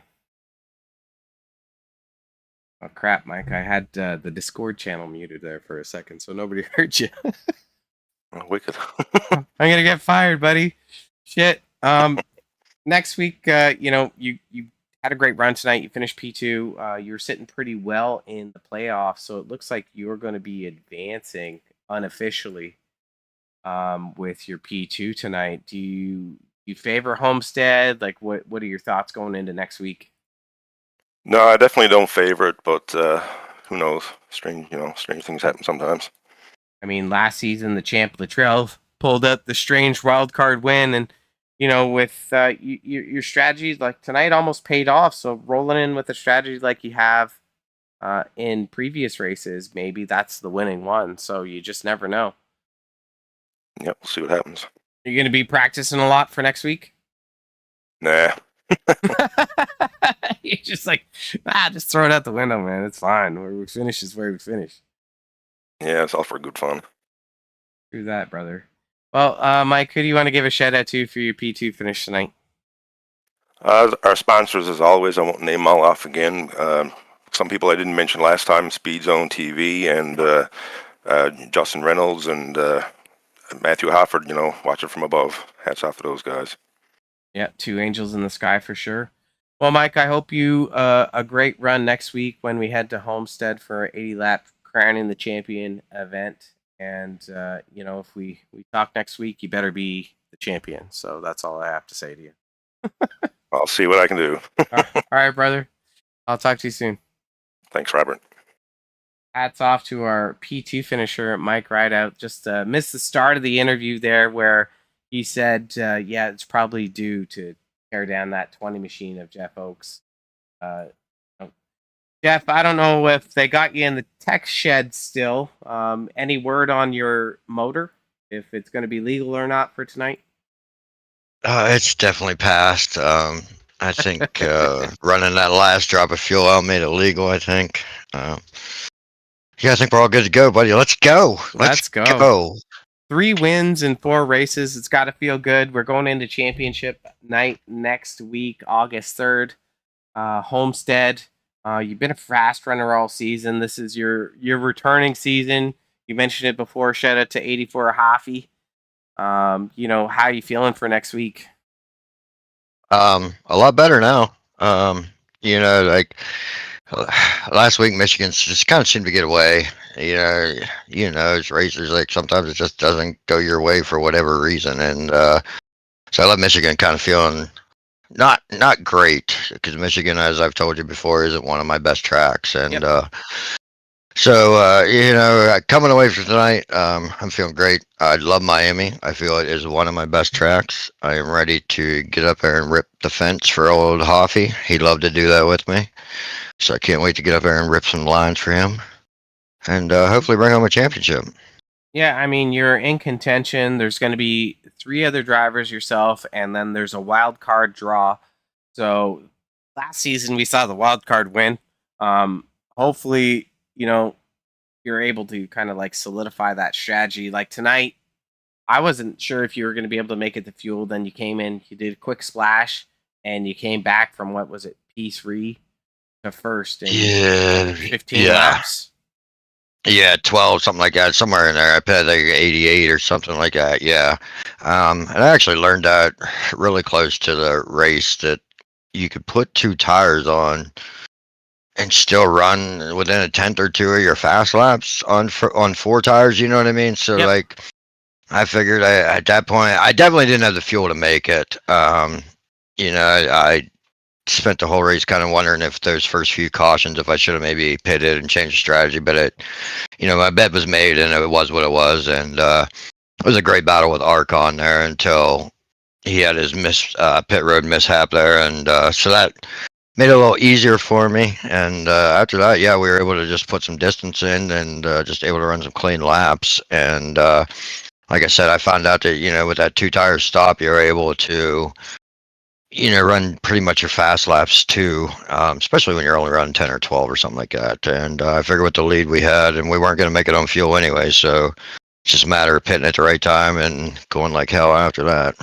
Oh crap, Mike! I had the Discord channel muted there for a second, so nobody heard you. Wicked. I'm gonna get fired, buddy. Shit. Next week, you had a great run tonight. You finished P2. You're sitting pretty well in the playoffs, so it looks like you're going to be advancing unofficially with your P2 tonight. Do you favor Homestead? Like, what are your thoughts going into next week? No, I definitely don't favor it, but who knows? Strange things happen sometimes. I mean, last season the champ of the trail pulled out the strange wild card win, and with your strategies like tonight almost paid off. So rolling in with a strategy like you have in previous races, maybe that's the winning one. So you just never know. Yep, we'll see what happens. You're going to be practicing a lot for next week? Nah. You're just like, just throw it out the window, man. It's fine. Where we finish is where we finish. Yeah, it's all for good fun. Do that, brother. Well, Mike, who do you want to give a shout out to for your P2 finish tonight? Our sponsors, as always, I won't name them all off again. Some people I didn't mention last time: Speed Zone TV and Justin Reynolds and Matthew Hofford. Watch it from above. Hats off to those guys. Yeah, two angels in the sky for sure. Well, Mike, I hope you a great run next week when we head to Homestead for 80 lap crowning the champion event. And if we talk next week, you better be the champion. So that's all I have to say to you. I'll see what I can do. All right, brother. I'll talk to you soon. Thanks, Robert. Hats off to our P2 finisher, Mike Rideout. Just missed the start of the interview there where he said, it's probably due to tear down that 20 machine of Jeff Oakes. Jeff, I don't know if they got you in the tech shed still. Any word on your motor, if it's going to be legal or not for tonight? It's definitely passed. I think running that last drop of fuel out made it legal, I think. I think we're all good to go, buddy. Let's go. Let's go. 3 wins in 4 races. It's got to feel good. We're going into championship night next week, August 3rd. Homestead. You've been a fast runner all season. This is your returning season. You mentioned it before. Shout out to 84 Hoffy. How are you feeling for next week? A lot better now. Like last week, Michigan just kind of seemed to get away. As racers, like sometimes it just doesn't go your way for whatever reason, and so I left Michigan kind of feeling not great because Michigan, as I've told you before, isn't one of my best tracks, and Yep. Coming away from tonight, I'm feeling great. I love Miami. I feel it is one of my best tracks. I am ready to get up there and rip the fence for old Hoffy. He'd love to do that with me. So I can't wait to get up there and rip some lines for him. And hopefully bring home a championship. Yeah, I mean, you're in contention. There's going to be 3 other drivers, yourself, and then there's a wild card draw. So last season we saw the wild card win. Hopefully, you're able to kind of like solidify that strategy. Like tonight, I wasn't sure if you were going to be able to make it to fuel. Then you came in, you did a quick splash, and you came back from what was it, P3 to first in 15 laps. Yeah, 12, something like that, somewhere in there. I paid like 88 or something like that. Yeah. And I actually learned that really close to the race that you could put 2 tires on and still run within a tenth or two of your fast laps on 4 tires. You know what I mean? So Yep. like, I figured at that point, I definitely didn't have the fuel to make it. I spent the whole race kind of wondering if those first few cautions, if I should have maybe pitted and changed strategy, but my bet was made and it was what it was. And it was a great battle with Archon there until he had his pit road mishap there. And so that made it a little easier for me. And after that, yeah, we were able to just put some distance in and just able to run some clean laps. And like I said, I found out that, with that 2 tire stop, you're able to run pretty much your fast laps too, especially when you're only running 10 or 12 or something like that. And I figured with the lead we had, and we weren't going to make it on fuel anyway, so it's just a matter of pitting at the right time and going like hell after that.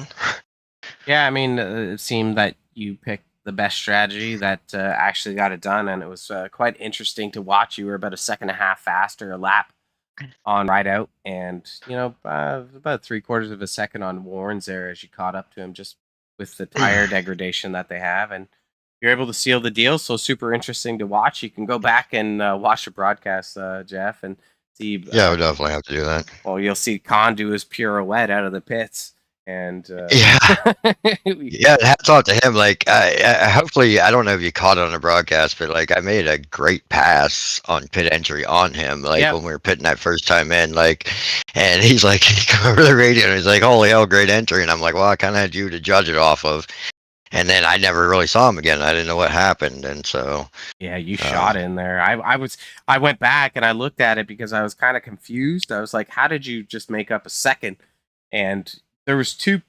Yeah, I mean, it seemed that you picked the best strategy that actually got it done, and it was quite interesting to watch. You were about a second and a half faster a lap on ride out, and about 3/4 of a second on Warren's there as you caught up to him, just with the tire degradation that they have, and you're able to seal the deal. So super interesting to watch. You can go back and watch the broadcast, Jeff, and see. Yeah, we definitely have to do that. Well, you'll see Khan do his pirouette out of the pits, and yeah, hats off to him. Like, hopefully, I don't know if you caught it on the broadcast, but like, I made a great pass on pit entry on him, like when we were pitting that first time in, like, and he's like, he come over the radio and he's like, "Holy hell, great entry!" And I'm like, "Well, I kind of had you to judge it off of." And then I never really saw him again. I didn't know what happened, and so yeah, you shot in there. I went back and I looked at it because I was kind of confused. I was like, "How did you just make up a second?" And there was 2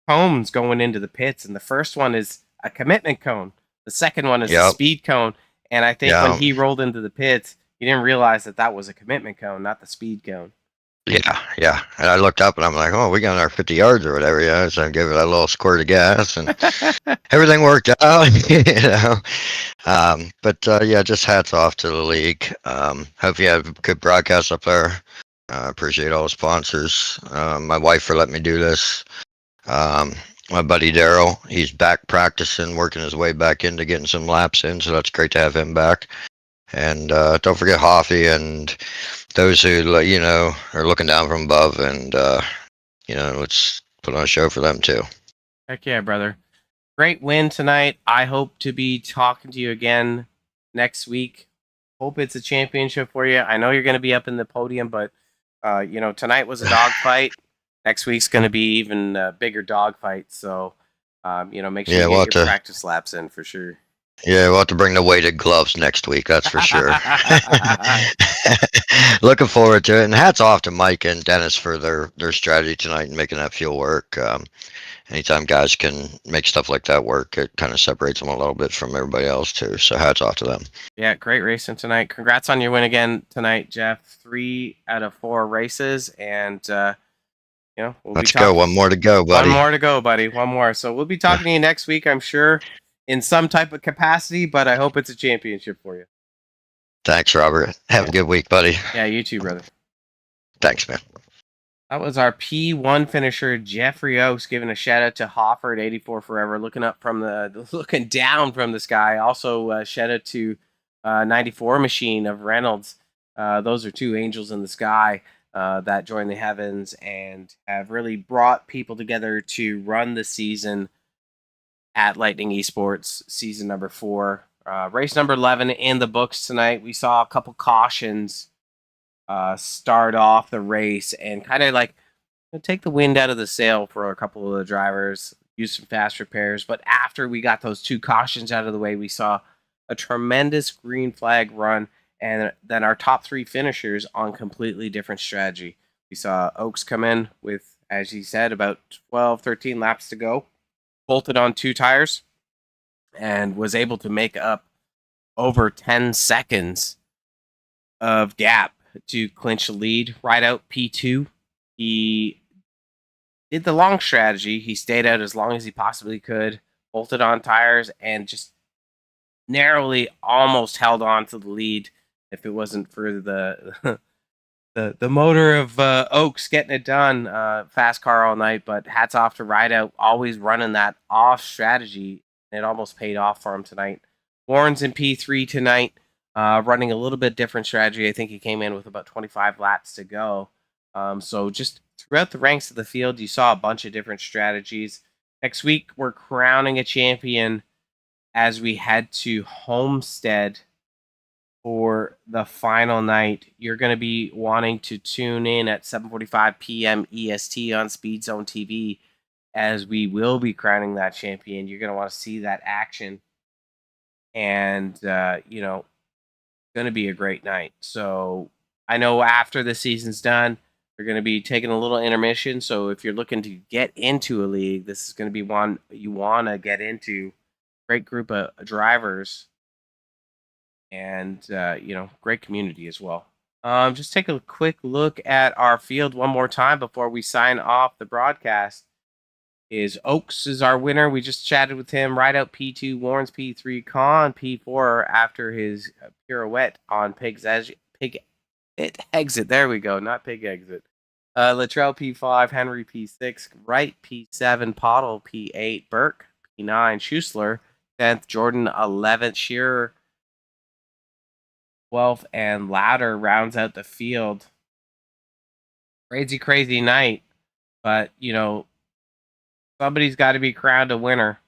cones going into the pits, and the first one is a commitment cone. The second one is a speed cone. And I think when he rolled into the pits, he didn't realize that was a commitment cone, not the speed cone. Yeah. And I looked up and I'm like, "Oh, we got our 50 yards or whatever." Yeah, so I gave it a little squirt of gas and everything worked out. But just hats off to the league. Hope you have a good broadcast up there. Appreciate all the sponsors. My wife for letting me do this. My buddy Daryl, he's back practicing, working his way back into getting some laps in, so that's great to have him back. And don't forget Hoffy and those who are looking down from above, and let's put on a show for them too. Heck yeah, brother! Great win tonight. I hope to be talking to you again next week. Hope it's a championship for you. I know you're going to be up in the podium, but tonight was a dogfight. Next week's going to be even a bigger dogfight. So, make sure you get your practice laps in for sure. Yeah, we'll have to bring the weighted gloves next week. That's for sure. Looking forward to it. And hats off to Mike and Dennis for their strategy tonight and making that fuel work. Anytime guys can make stuff like that work, it kind of separates them a little bit from everybody else too. So hats off to them. Yeah, great racing tonight. Congrats on your win again tonight, Jeff. 3 out of 4 races, and let's go. One more to go, buddy. One more to go, buddy. One more. So we'll be talking to you next week, I'm sure, in some type of capacity, but I hope it's a championship for you. Thanks, Robert. Have a good week, buddy. Yeah, you too, brother. Thanks, man. That was our P1 finisher, Jeffrey Oaks, giving a shout out to Hofford 84 Forever, looking down from the sky. Also, shout out to 94 Machine of Reynolds. Those are 2 angels in the sky that join the heavens and have really brought people together to run the season at Lightning Esports, season number 4. Race number 11 in the books tonight. We saw a couple cautions start off the race and kind of like take the wind out of the sail for a couple of the drivers, use some fast repairs. But after we got those 2 cautions out of the way, we saw a tremendous green flag run, and then our top 3 finishers on completely different strategy. We saw Oaks come in with as he said, about 12, 13 laps to go. Bolted on 2 tires and was able to make up over 10 seconds of gap to clinch the lead. Ride out P2. He did the long strategy. He stayed out as long as he possibly could, bolted on tires, and just narrowly almost held on to the lead if it wasn't for the the motor of Oaks getting it done. Fast car all night, but hats off to Ride Out, always running that off strategy. It almost paid off for him tonight. Warren's in P3 tonight, running a little bit different strategy. I think he came in with about 25 laps to go. So just throughout the ranks of the field, you saw a bunch of different strategies. Next week, we're crowning a champion as we head to Homestead for the final night. You're going to be wanting to tune in at 7:45 p.m. EST on Speed Zone TV, as we will be crowning that champion. You're going to want to see that action, and you know, it's going to be a great night. So I know after the season's done, we're going to be taking a little intermission. So if you're looking to get into a league, this is going to be one you want to get into. Great group of drivers, and you know, great community as well. Just take a quick look at our field one more time before we sign off the broadcast. Oaks is our winner. We just chatted with him. Ride Out P2, Warren's P3, Con P4 after his pirouette on Pig Exit. There we go, not Pig Exit. Latrell P5, Henry P6, Wright P7, Pottle P8, Burke P9, Schussler 10th, Jordan 11th, Shearer 12th, and Louder rounds out the field. Crazy night, but you know, somebody's got to be crowned a winner,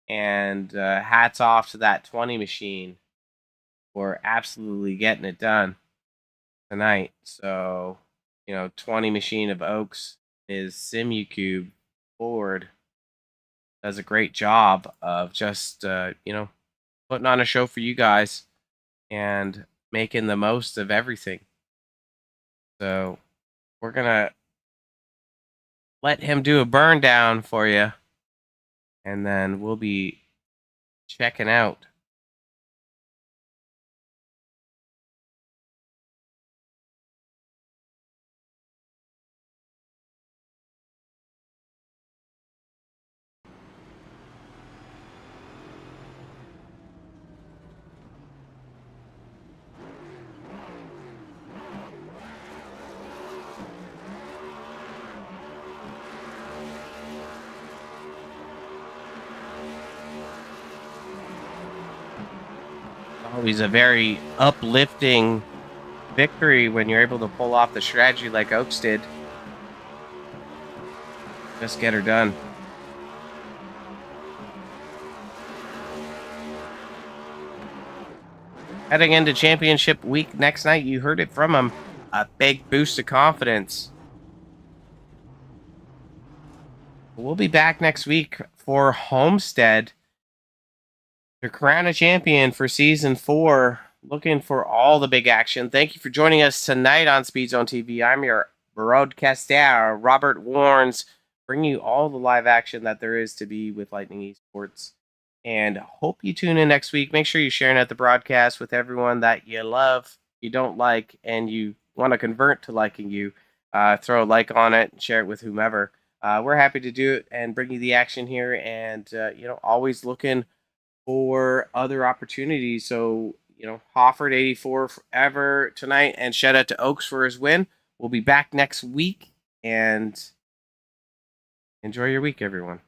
and hats off to that 20 machine for absolutely getting it done tonight. So, you know, 20 machine of Oaks is SimuCube Ford does a great job of just you know, putting on a show for you guys and making the most of everything. So we're gonna let him do a burn down for you, and then we'll be checking out. Always a very uplifting victory when you're able to pull off the strategy like Oaks did. Just get her done. Heading into championship week next night, you heard it from him. A big boost of confidence. We'll be back next week for Homestead to crown a champion for season 4. Looking for all the big action. Thank you for joining us tonight on Speed Zone TV. I'm your broadcaster, Robert Warnes, bringing you all the live action that there is to be with Lightning Esports. And hope you tune in next week. Make sure you're sharing out the broadcast with everyone that you love, you don't like, and you want to convert to liking you. Throw a like on it and share it with whomever. We're happy to do it and bring you the action here, and you know, always looking for other opportunities. So, you know, Hofford 84 forever tonight, and shout out to Oaks for his win. We'll be back next week, and enjoy your week, everyone.